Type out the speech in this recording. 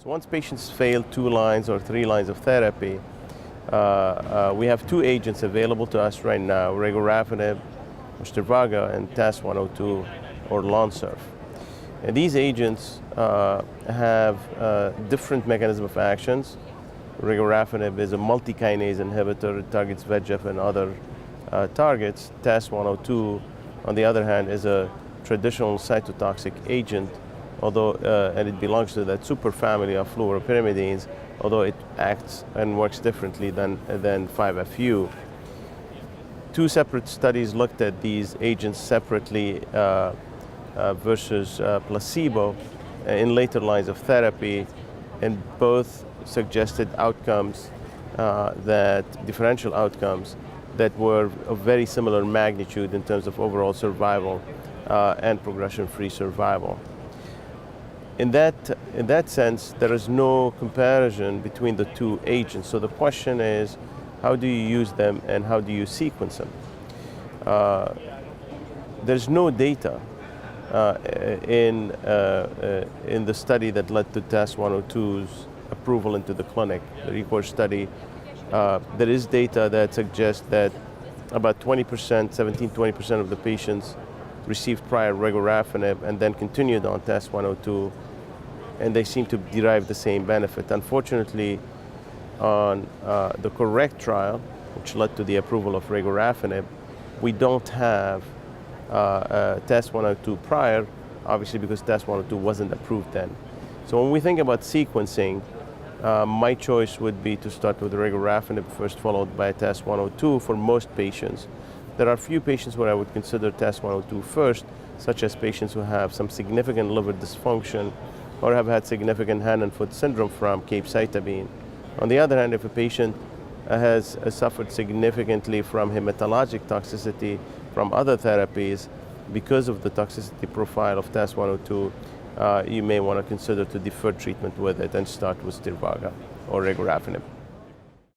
So once patients fail 2 lines or 3 lines of therapy, we have 2 agents available to us right now, regorafenib, or Stivarga, and TAS-102, or Lonserf. And these agents have different mechanism of actions. Regorafenib is a multi-kinase inhibitor. It targets VEGF and other targets. TAS-102, on the other hand, is a traditional cytotoxic agent, although and it belongs to that superfamily of fluoropyrimidines, although it acts and works differently than 5-FU. 2 separate studies looked at these agents separately versus placebo in later lines of therapy, and both suggested outcomes differential outcomes that were of very similar magnitude in terms of overall survival and progression-free survival. In that sense, there is no comparison between the 2 agents. So the question is, how do you use them and how do you sequence them? There's no data in the study that led to TAS-102's approval into the clinic, the RECORD study. There is data that suggests that about 17-20% of the patients received prior regorafenib and then continued on TAS-102, and they seem to derive the same benefit. Unfortunately, on the correct trial, which led to the approval of regorafenib, we don't have TAS-102 prior, obviously because TAS-102 wasn't approved then. So when we think about sequencing, my choice would be to start with regorafenib first, followed by TAS-102 for most patients. There are a few patients where I would consider TAS-102 first, such as patients who have some significant liver dysfunction or have had significant hand and foot syndrome from capecitabine. On the other hand, if a patient has suffered significantly from hematologic toxicity from other therapies because of the toxicity profile of TAS-102, you may want to consider to defer treatment with it and start with Stivarga or regorafenib.